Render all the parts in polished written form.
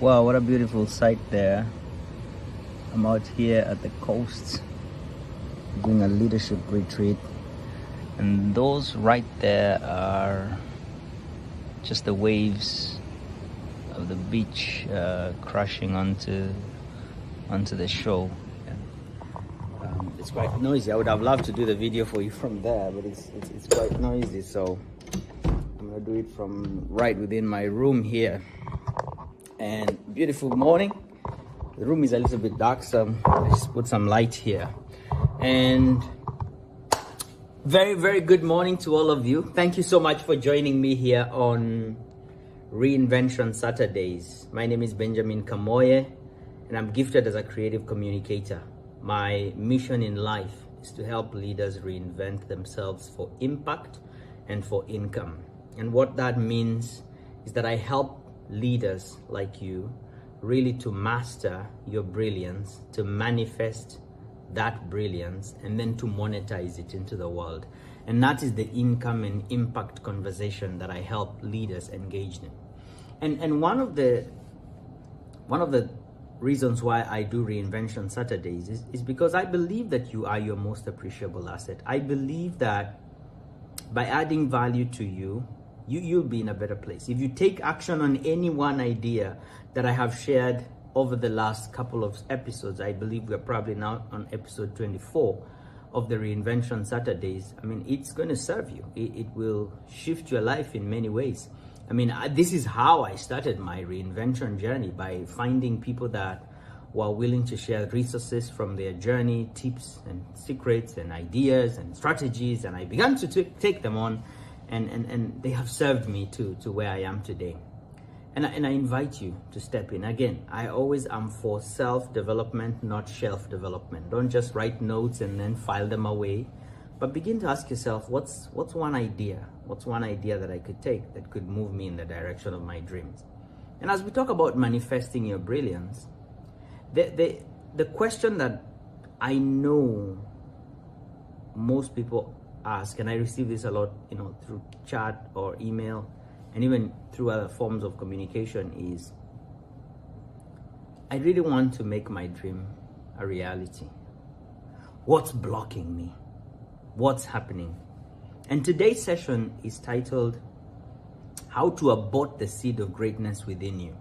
Wow, what a beautiful sight there. I'm out here at the coast doing a leadership retreat, and those right there are just the waves of the beach crashing onto the shore. It's quite noisy. I would have loved to do the video for you from there, but it's quite noisy, so I'm gonna do it from right within my room here. And beautiful morning. The room is a little bit dark, so I just put some light here. And very, very good morning to all of you. Thank you so much for joining me here on Reinvention Saturdays. My name is Benjamin Kamoye, and I'm gifted as a creative communicator. My mission in life is to help leaders reinvent themselves for impact and for income. And what that means is that I help leaders like you really to master your brilliance, to manifest that brilliance, and then to monetize it into the world. And that is the income and impact conversation that I help leaders engage in. And one of the reasons why I do Reinvention Saturdays is because I believe that you are your most appreciable asset. I believe that by adding value to you, you'll be in a better place. If you take action on any one idea that I have shared over the last couple of episodes, I believe we're probably now on episode 24 of the Reinvention Saturdays. I mean, it's going to serve you. It will shift your life in many ways. I mean, this is how I started my reinvention journey, by finding people that were willing to share resources from their journey, tips and secrets and ideas and strategies. And I began to take them on. And they have served me to where I am today. And I invite you to step in. Again, I always am for self-development, not shelf development. Don't just write notes and then file them away, but begin to ask yourself, what's one idea? What's one idea that I could take that could move me in the direction of my dreams? And as we talk about manifesting your brilliance, the question that I know most people ask, and I receive this a lot, through chat or email, and even through other forms of communication, is, I really want to make my dream a reality. What's blocking me? What's happening? And today's session is titled, How to Abort the Seed of Greatness Within You.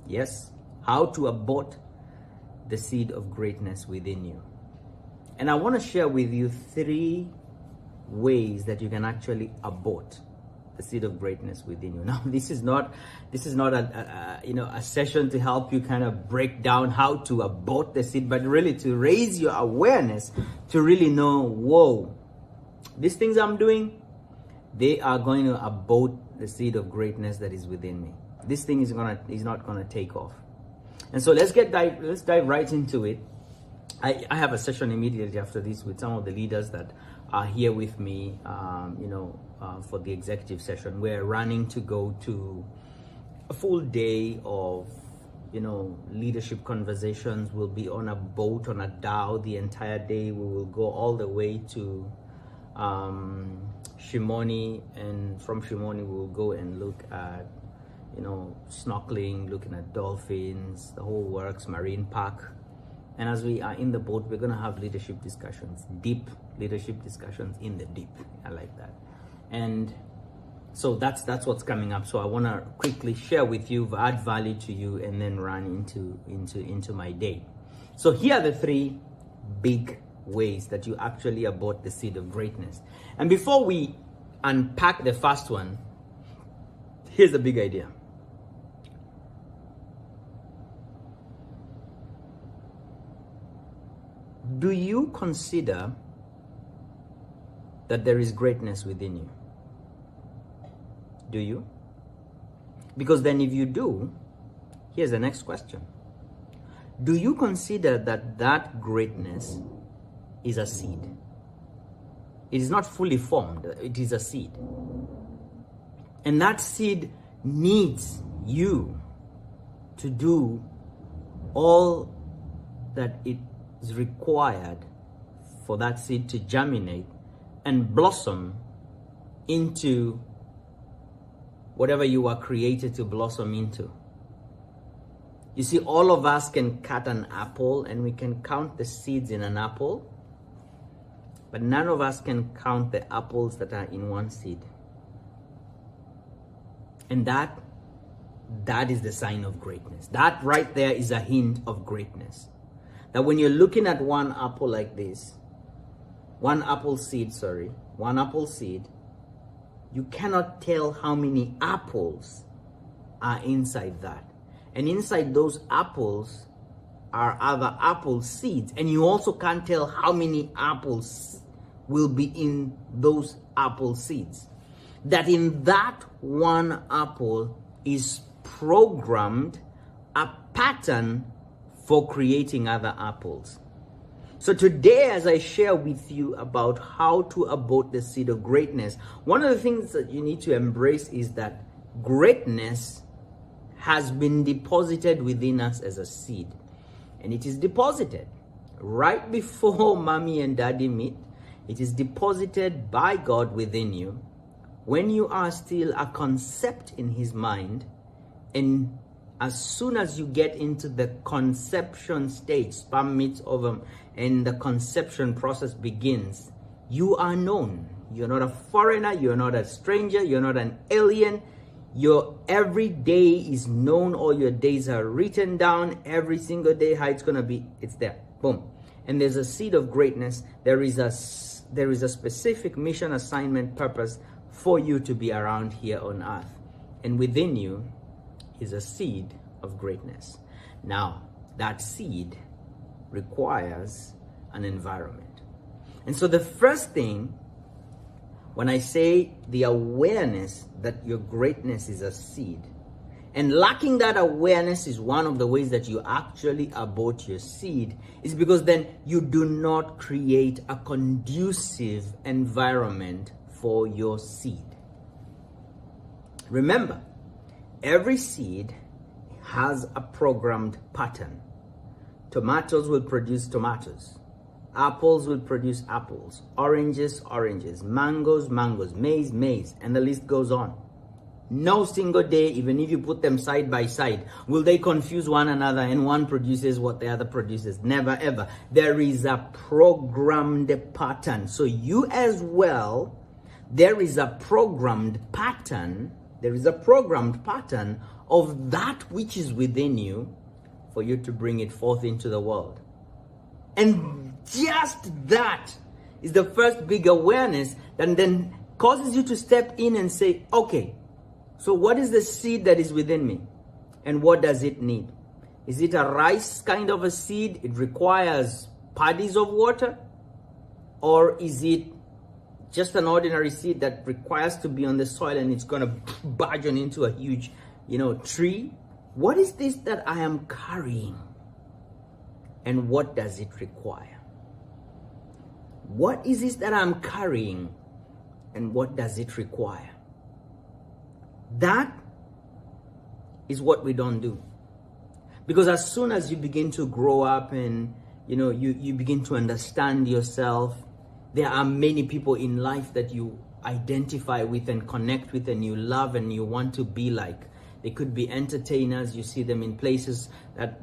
Yes, how to abort the seed of greatness within you. And I want to share with you 3 ways that you can actually abort the seed of greatness within you. Now, this is not a session to help you kind of break down how to abort the seed, but really to raise your awareness to really know, whoa, these things I'm doing, they are going to abort the seed of greatness that is within me. This thing is not gonna take off. And so let's dive right into it. I have a session immediately after this with some of the leaders that are here with me, for the executive session. We're running to go to a full day of, leadership conversations. We'll be on a boat, on a dhow the entire day. We will go all the way to Shimoni, and from Shimoni we'll go and look at, snorkeling, looking at dolphins, the whole works, marine park. And as we are in the boat, we're going to have leadership discussions, deep leadership discussions in the deep. I like that. And so that's what's coming up. So I want to quickly share with you, add value to you, and then run into my day. So here are the 3 big ways that you actually abort the seed of greatness. And before we unpack the first one, here's the big idea. Do you consider that there is greatness within you? Do you? Because then if you do, here's the next question. Do you consider that greatness is a seed? It is not fully formed, it is a seed. And that seed needs you to do all that it is required for that seed to germinate and blossom into whatever you are created to blossom into. You see, all of us can cut an apple and we can count the seeds in an apple, but none of us can count the apples that are in one seed. And that is the sign of greatness. That right there is a hint of greatness. That when you're looking at one apple like this, one apple seed, you cannot tell how many apples are inside that. And inside those apples are other apple seeds. And you also can't tell how many apples will be in those apple seeds. That in that one apple is programmed a pattern for creating other apples. So today, as I share with you about how to abort the seed of greatness, one of the things that you need to embrace is that greatness has been deposited within us as a seed. And it is deposited right before mommy and daddy meet. It is deposited by God within you when you are still a concept in his mind. And as soon as you get into the conception stage, sperm meets ovum, and the conception process begins, you are known. You're not a foreigner, you're not a stranger, you're not an alien. Your every day is known, all your days are written down, every single day, how it's gonna be, it's there, boom. And there's a seed of greatness. There is a specific mission, assignment, purpose for you to be around here on earth. And within you is a seed of greatness. Now, that seed requires an environment. And so the first thing, when I say the awareness that your greatness is a seed, and lacking that awareness is one of the ways that you actually abort your seed, is because then you do not create a conducive environment for your seed. Remember, every seed has a programmed pattern. Tomatoes will produce tomatoes. Apples will produce apples. Oranges, oranges. Mangoes, mangoes. Maize, maize. And the list goes on. No single day, even if you put them side by side, will they confuse one another and one produces what the other produces. Never ever. There is a programmed pattern. So you as well, there is a programmed pattern. There is a programmed pattern of that which is within you for you to bring it forth into the world. And just that is the first big awareness that then causes you to step in and say, okay, so what is the seed that is within me? And what does it need? Is it a rice kind of a seed? It requires paddies of water? Or is it just an ordinary seed that requires to be on the soil and it's going to burgeon into a huge, tree? What is this that I am carrying? And what does it require? What is this that I'm carrying? And what does it require? That is what we don't do. Because as soon as you begin to grow up and, you begin to understand yourself, there are many people in life that you identify with and connect with and you love and you want to be like. They could be entertainers. You see them in places that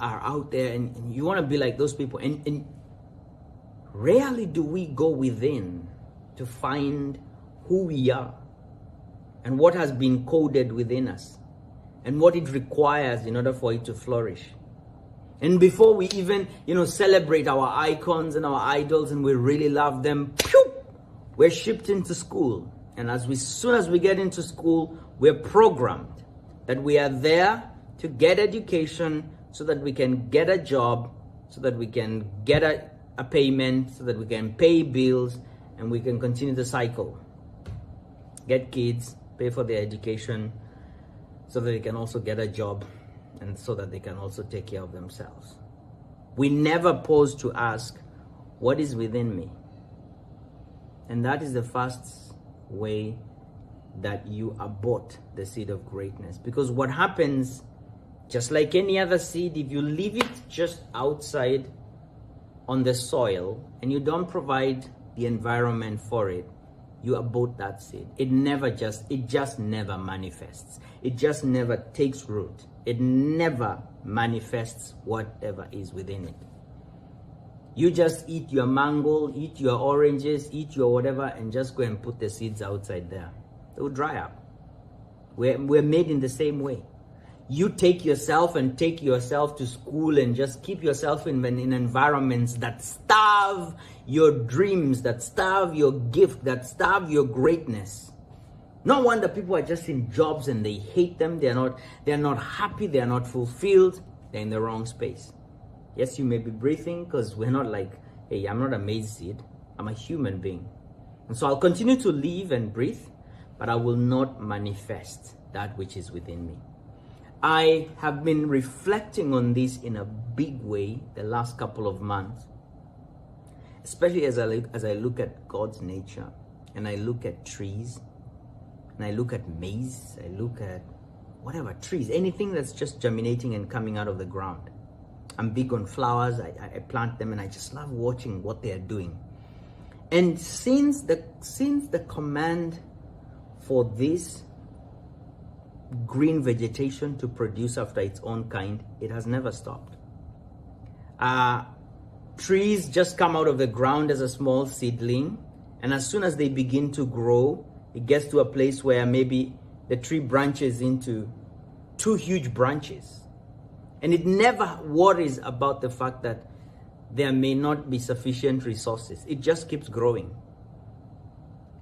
are out there and you want to be like those people. And rarely do we go within to find who we are and what has been coded within us and what it requires in order for it to flourish. And before we even, celebrate our icons and our idols and we really love them, we're shipped into school. And as soon as we get into school, we're programmed that we are there to get education so that we can get a job, so that we can get a payment, so that we can pay bills, and we can continue the cycle. Get kids, pay for their education, so that they can also get a job, and so that they can also take care of themselves. We never pause to ask, what is within me? And that is the first way that you abort the seed of greatness. Because what happens, just like any other seed, if you leave it just outside on the soil and you don't provide the environment for it, you abort that seed. It just never manifests. It just never takes root. It never manifests whatever is within it. You just eat your mango, eat your oranges, eat your whatever, and just go and put the seeds outside there. They will dry up. We're made in the same way. You take yourself to school and just keep yourself in environments that starve your dreams, that starve your gift, that starve your greatness. No wonder people are just in jobs and they hate them. They're not happy. They're not fulfilled. They're in the wrong space. Yes, you may be breathing, because we're not like, hey, I'm not a maize seed. I'm a human being. And so I'll continue to live and breathe, but I will not manifest that which is within me. I have been reflecting on this in a big way the last couple of months, especially as I look at God's nature, and I look at trees, and I look at maize, I look at whatever, trees, anything that's just germinating and coming out of the ground. I'm big on flowers. I plant them, and I just love watching what they are doing. And since the command for this green vegetation to produce after its own kind, it has never stopped. Trees just come out of the ground as a small seedling, and as soon as they begin to grow, it gets to a place where maybe the tree branches into 2 huge branches. And it never worries about the fact that there may not be sufficient resources. It just keeps growing.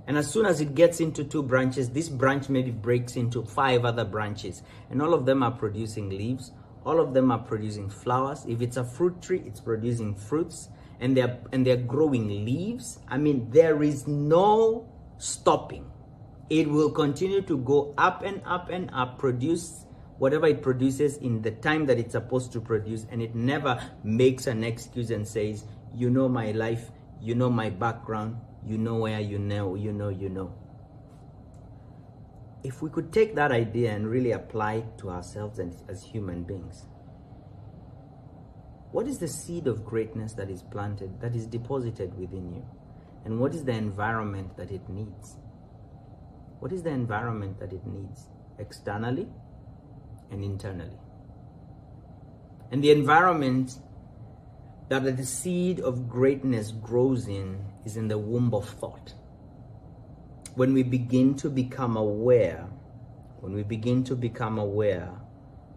And as soon as it gets into 2 branches, this branch maybe breaks into 5 other branches. And all of them are producing leaves. All of them are producing flowers. If it's a fruit tree, it's producing fruits. And they're growing leaves. I mean, there is no stopping. It will continue to go up and up and up, produce whatever it produces in the time that it's supposed to produce, and it never makes an excuse and says, you know my life, you know my background, you know where you know. If we could take that idea and really apply it to ourselves and as human beings, what is the seed of greatness that is planted, that is deposited within you? And what is the environment that it needs? What is the environment that it needs externally and internally? And the environment that the seed of greatness grows in is in the womb of thought. When we begin to become aware,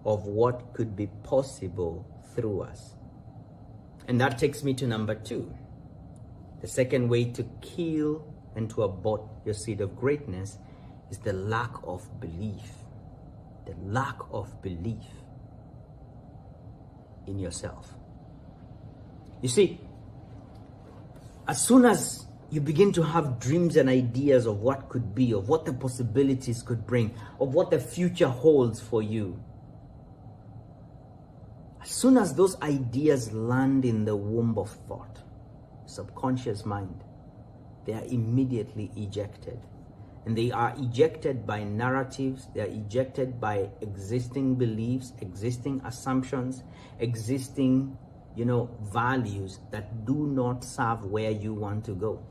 of what could be possible through us. And that takes me to number 2. The second way to kill and to abort your seed of greatness is the lack of belief. The lack of belief in yourself. You see, as soon as you begin to have dreams and ideas of what could be, of what the possibilities could bring, of what the future holds for you, as soon as those ideas land in the womb of thought, subconscious mind, they are immediately ejected. And they are ejected by narratives, they are ejected by existing beliefs, existing assumptions, existing, values that do not serve where you want to go.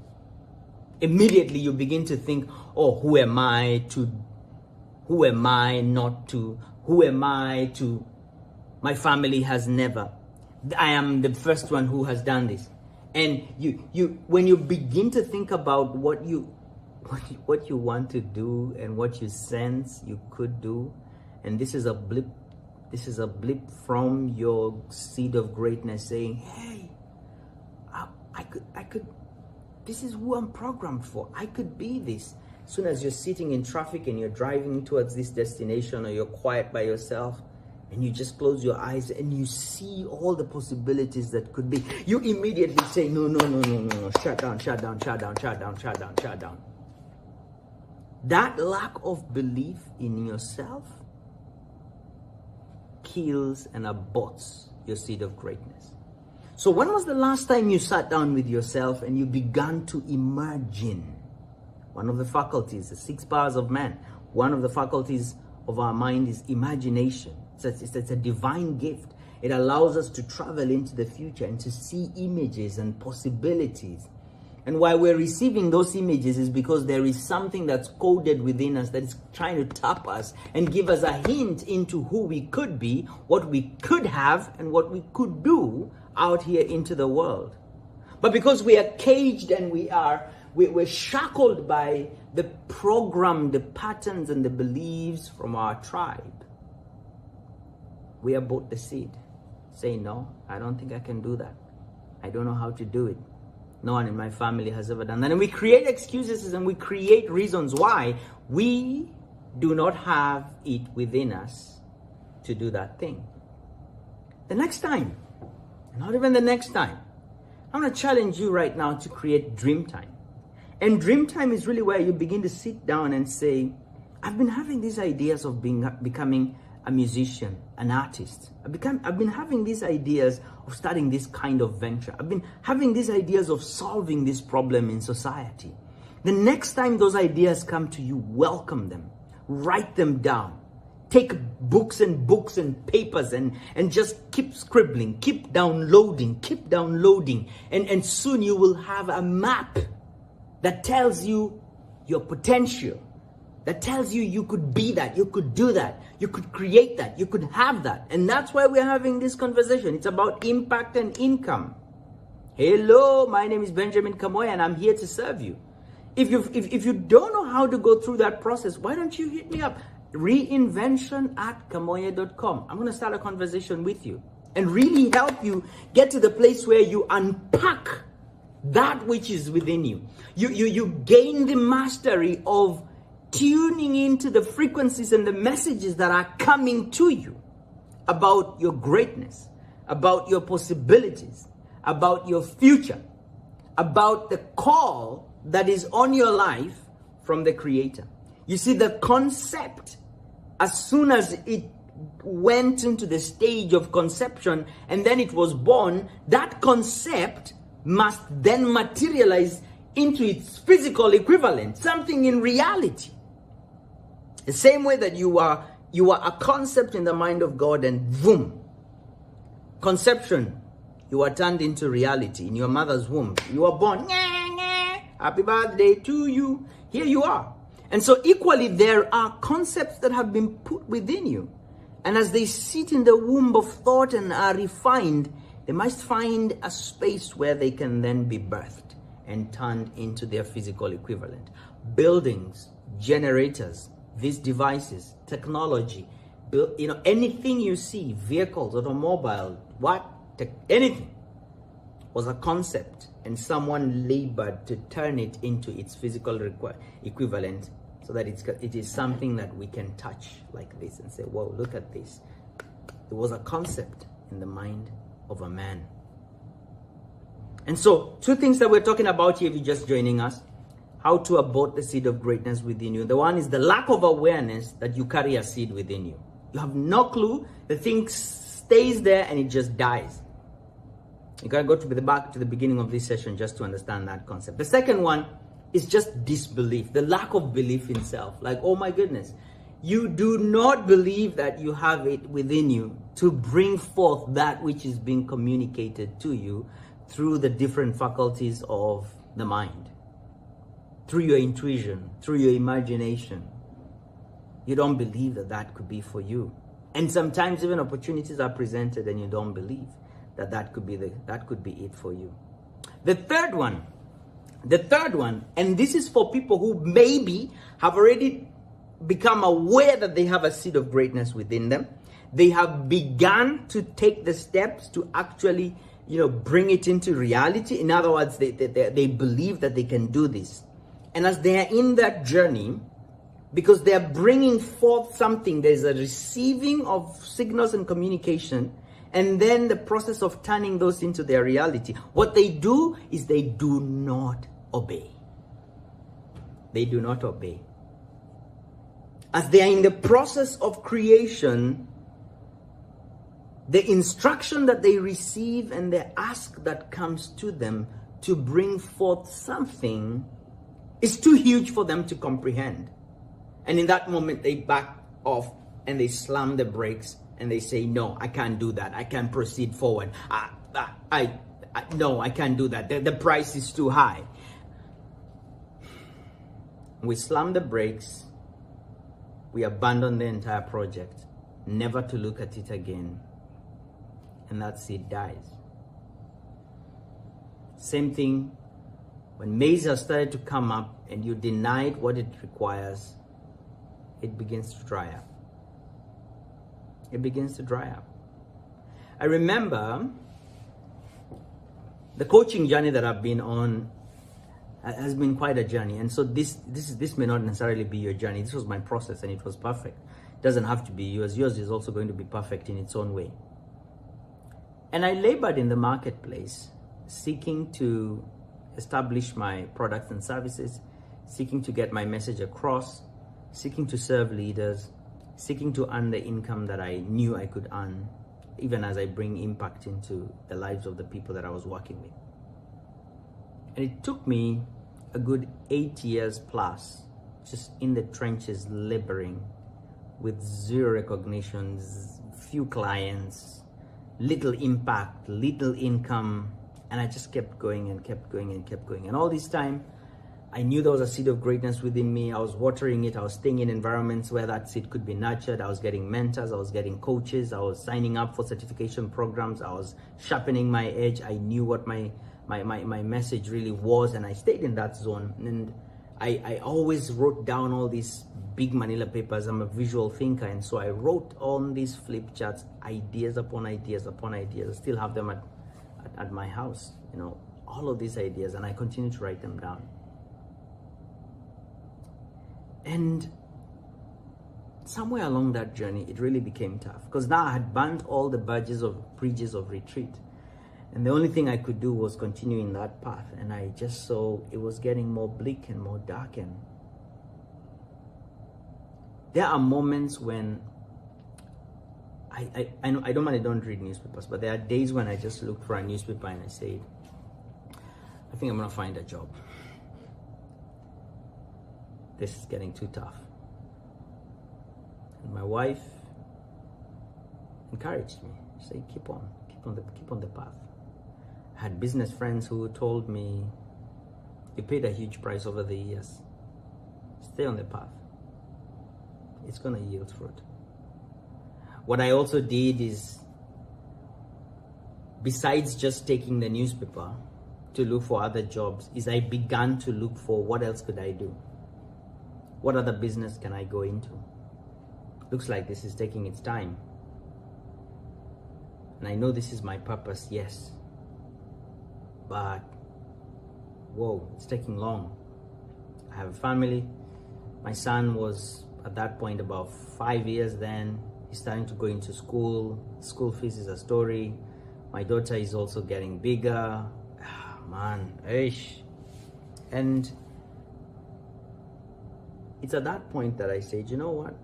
Immediately you begin to think, oh, who am I not to, my family has never, I am the first one who has done this. And when you begin to think about what you want to do and what you sense you could do, and this is a blip from your seed of greatness saying, hey, I could, this is who I'm programmed for. I could be this. As soon as you're sitting in traffic and you're driving towards this destination, or you're quiet by yourself and you just close your eyes and you see all the possibilities that could be, you immediately say, no, shut down. That lack of belief in yourself kills and aborts your seed of greatness. So when was the last time you sat down with yourself and you began to imagine? One of the faculties, the 6 powers of man, one of the faculties of our mind is imagination. It's a divine gift. It allows us to travel into the future and to see images and possibilities And why we're receiving those images is because there is something that's coded within us that is trying to tap us and give us a hint into who we could be, what we could have, and what we could do out here into the world. But because we are caged and we're shackled by the program, the patterns, and the beliefs from our tribe, we abort the seed. Say, no, I don't think I can do that. I don't know how to do it. No one in my family has ever done that. And we create excuses and we create reasons why we do not have it within us to do that thing. The next time, not even the next time, I'm going to challenge you right now to create dream time. And dream time is really where you begin to sit down and say, I've been having these ideas of becoming a musician, an artist. I've been having these ideas of starting this kind of venture. I've been having these ideas of solving this problem in society. The next time those ideas come to you, welcome them. Write them down. Take books and papers and just keep scribbling, keep downloading. And soon you will have a map that tells you your potential, that tells you you could be that, you could do that, you could create that, you could have that. And that's why we're having this conversation. It's about impact and income. Hello, my name is Benjamin Kamoy and I'm here to serve you. If you don't know how to go through that process, why don't you hit me up? reinvention@kamoye.com. I'm going to start a conversation with you and really help you get to the place where you unpack that which is within you. You gain the mastery of tuning into the frequencies and the messages that are coming to you about your greatness, about your possibilities, about your future, about the call that is on your life from the Creator. You see, the concept, as soon as it went into the stage of conception and then it was born, that concept must then materialize into its physical equivalent, something in reality. The same way that you are a concept in the mind of God, and boom, conception, you are turned into reality in your mother's womb. You are born. Happy birthday to you. Here you are. And so equally, there are concepts that have been put within you. And as they sit in the womb of thought and are refined, they must find a space where they can then be birthed and turned into their physical equivalent. Buildings, generators, these devices, technology, anything you see, vehicles, automobile, anything was a concept, and someone labored to turn it into its physical equivalent, so that it is something that we can touch like this and say, whoa, look at this. It was a concept in the mind of a man. And so, two things that we're talking about here, if you're just joining us: how to abort the seed of greatness within you. The one is the lack of awareness that you carry a seed within you. You have no clue. The thing stays there and it just dies. You gotta go back to the beginning of this session just to understand that concept. The second one is just disbelief, the lack of belief in self. Like, oh my goodness, you do not believe that you have it within you to bring forth that which is being communicated to you through the different faculties of the mind, through your intuition, through your imagination. You don't believe that that could be for you. And sometimes even opportunities are presented and you don't believe that could be it for you. The third one, and this is for people who maybe have already become aware that they have a seed of greatness within them. They have begun to take the steps to actually, bring it into reality. In other words, they believe that they can do this. And as they are in that journey, because they are bringing forth something, there's a receiving of signals and communication, and then the process of turning those into their reality. What they do is they do not obey. They do not obey. As they are in the process of creation, the instruction that they receive and the ask that comes to them to bring forth something is too huge for them to comprehend. And in that moment, they back off and they slam the brakes and they say, no, I can't do that. I can't proceed forward. No, I can't do that. The price is too high. We slammed the brakes. We abandoned the entire project, never to look at it again. And that seed dies. Same thing, when maize has started to come up and you denied what it requires, it begins to dry up. It begins to dry up. I remember the coaching journey that I've been on has been quite a journey. And so this may not necessarily be your journey. This was my process and it was perfect. It doesn't have to be yours. Yours is also going to be perfect in its own way. And I labored in the marketplace, seeking to establish my products and services, seeking to get my message across, seeking to serve leaders, seeking to earn the income that I knew I could earn, even as I bring impact into the lives of the people that I was working with. And it took me a good 8 years plus, just in the trenches, laboring with zero recognitions, few clients, little impact, little income. And I just kept going and kept going and kept going. And all this time, I knew there was a seed of greatness within me. I was watering it. I was staying in environments where that seed could be nurtured. I was getting mentors. I was getting coaches. I was signing up for certification programs. I was sharpening my edge. I knew what my message really was, and I stayed in that zone. And I always wrote down all these big manila papers. I'm a visual thinker, and so I wrote on these flip charts ideas upon ideas upon ideas. I still have them at my house, you know, all of these ideas, and I continue to write them down. And somewhere along that journey, it really became tough, because now I had burnt all the bridges of retreat. And the only thing I could do was continue in that path. And I just saw it was getting more bleak and more dark. And there are moments when I normally don't read newspapers, but there are days when I just look for a newspaper and I say, I think I'm gonna find a job. This is getting too tough. And my wife encouraged me. She said, keep on the path. I had business friends who told me, you paid a huge price over the years. Stay on the path. It's gonna yield fruit. What I also did is, besides just taking the newspaper to look for other jobs, is I began to look for what else could I do? What other business can I go into? Looks like this is taking its time. And I know this is my purpose, yes. But, whoa, it's taking long. I have a family. My son was at that point about 5 years then. He's starting to go into school. School fees is a story. My daughter is also getting bigger. Man, eish. And it's at that point that I said, you know what?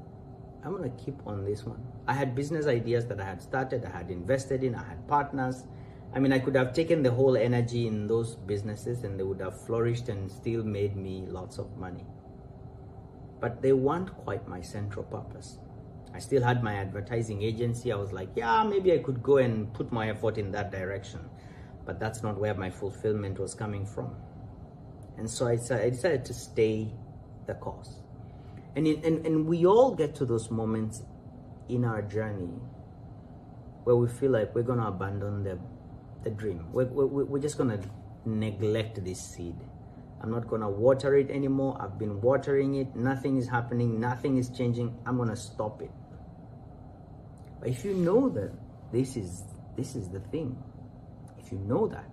I'm gonna keep on this one. I had business ideas that I had started, I had invested in, I had partners. I mean, I could have taken the whole energy in those businesses and they would have flourished and still made me lots of money. But they weren't quite my central purpose. I still had my advertising agency. I was like, yeah, maybe I could go and put my effort in that direction. But that's not where my fulfillment was coming from. And so I decided to stay the course. And we all get to those moments in our journey where we feel like we're going to abandon the dream. We're just going to neglect this seed. I'm not going to water it anymore. I've been watering it. Nothing is happening. Nothing is changing. I'm going to stop it. But if you know that this is the thing, if you know that,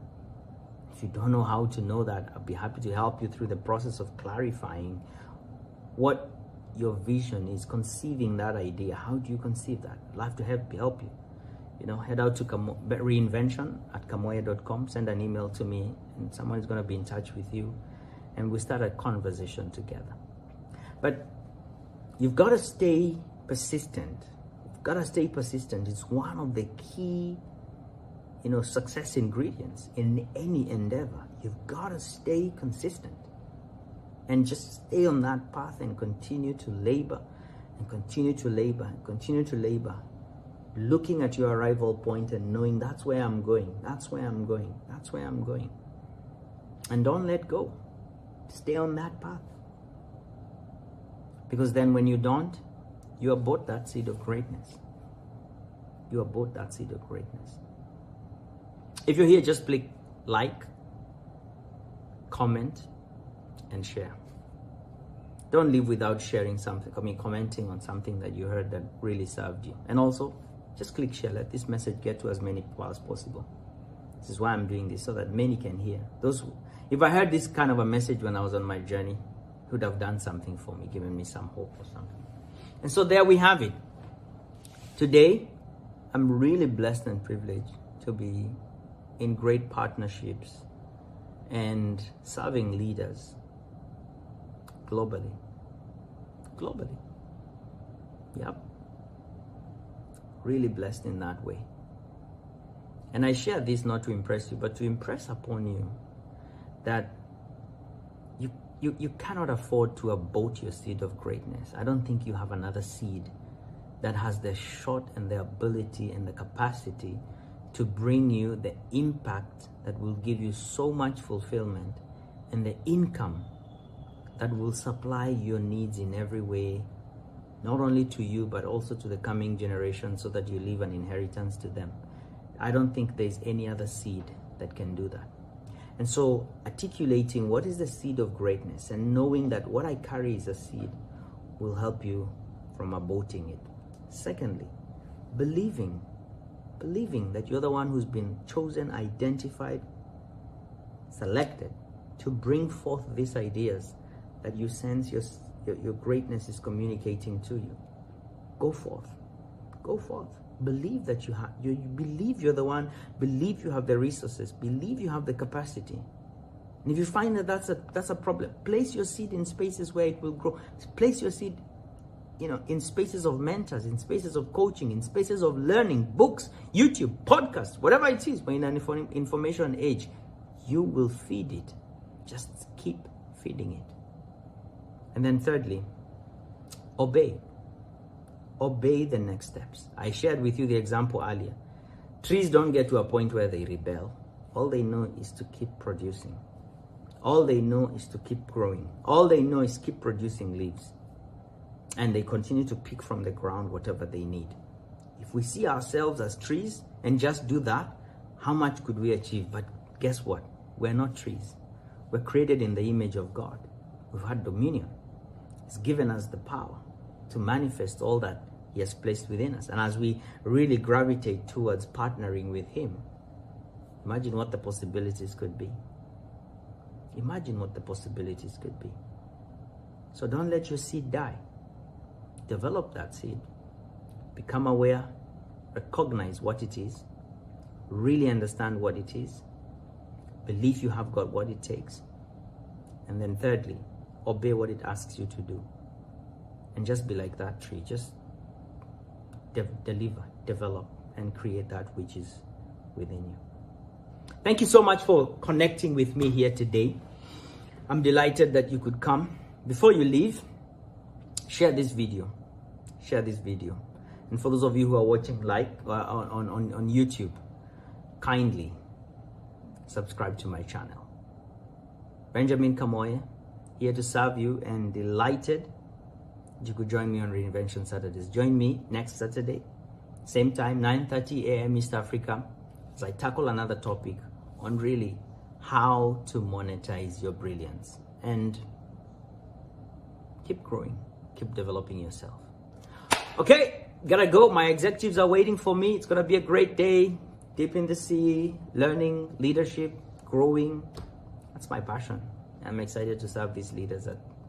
if you don't know how to know that, I'll be happy to help you through the process of clarifying what your vision is, conceiving that idea. How do you conceive that? I'd love to help you. You know, head out to reinvention@kamoya.com, send an email to me, and someone is going to be in touch with you, and we start a conversation together. But you've got to stay persistent. You've got to stay persistent. It's one of the key, success ingredients in any endeavor. You've got to stay consistent. And just stay on that path and continue to labor and continue to labor and continue to labor looking at your arrival point and knowing that's where I'm going, that's where I'm going, that's where I'm going. And don't let go. Stay on that path. Because then when you don't, you abort that seed of greatness. You abort that seed of greatness. If you're here, just click like, comment, and share. Don't leave without sharing something, commenting on something that you heard that really served you. And also, just click share. Let this message get to as many people as possible. This is why I'm doing this, so that many can hear. If I heard this kind of a message when I was on my journey, it would have done something for me, given me some hope or something. And so there we have it. Today, I'm really blessed and privileged to be in great partnerships and serving leaders globally. Yep. Really blessed in that way. And I share this not to impress you, but to impress upon you that you cannot afford to abort your seed of greatness. I don't think you have another seed that has the shot and the ability and the capacity to bring you the impact that will give you so much fulfillment and the income that will supply your needs in every way, not only to you, but also to the coming generation, so that you leave an inheritance to them. I don't think there's any other seed that can do that. And so articulating what is the seed of greatness and knowing that what I carry is a seed will help you from aborting it. Secondly, believing that you're the one who's been chosen, identified, selected to bring forth these ideas that you sense your greatness is communicating to you. Go forth. Believe that you believe you're the one. Believe you have the resources. Believe you have the capacity. And if you find that that's a problem, place your seed in spaces where it will grow. Place your seed, in spaces of mentors, in spaces of coaching, in spaces of learning, books, YouTube, podcasts, whatever it is. We're in an information age. You will feed it. Just keep feeding it. And then thirdly, obey. Obey the next steps. I shared with you the example earlier. Trees don't get to a point where they rebel. All they know is to keep producing. All they know is to keep growing. All they know is keep producing leaves. And they continue to pick from the ground whatever they need. If we see ourselves as trees and just do that, how much could we achieve? But guess what? We're not trees. We're created in the image of God. We've had dominion. He's given us the power to manifest all that He has placed within us. And as we really gravitate towards partnering with Him, imagine what the possibilities could be. Imagine what the possibilities could be. So don't let your seed die. Develop that seed. Become aware. Recognize what it is. Really understand what it is. Believe you have got what it takes. And then thirdly, obey what it asks you to do. And just be like that tree. Just deliver, develop, and create that which is within you. Thank you so much for connecting with me here today. I'm delighted that you could come. Before you leave, share this video. Share this video. And for those of you who are watching on YouTube, kindly subscribe to my channel. Benjamin Kamoye, here to serve you, and delighted you could join me on Reinvention Saturdays. Join me next Saturday, same time, 9:30 a.m. East Africa, as I tackle another topic on really how to monetize your brilliance. And keep growing, keep developing yourself. Okay, gotta go. My executives are waiting for me. It's gonna be a great day. Deep in the sea, learning, leadership, growing. That's my passion. I'm excited to serve these leaders that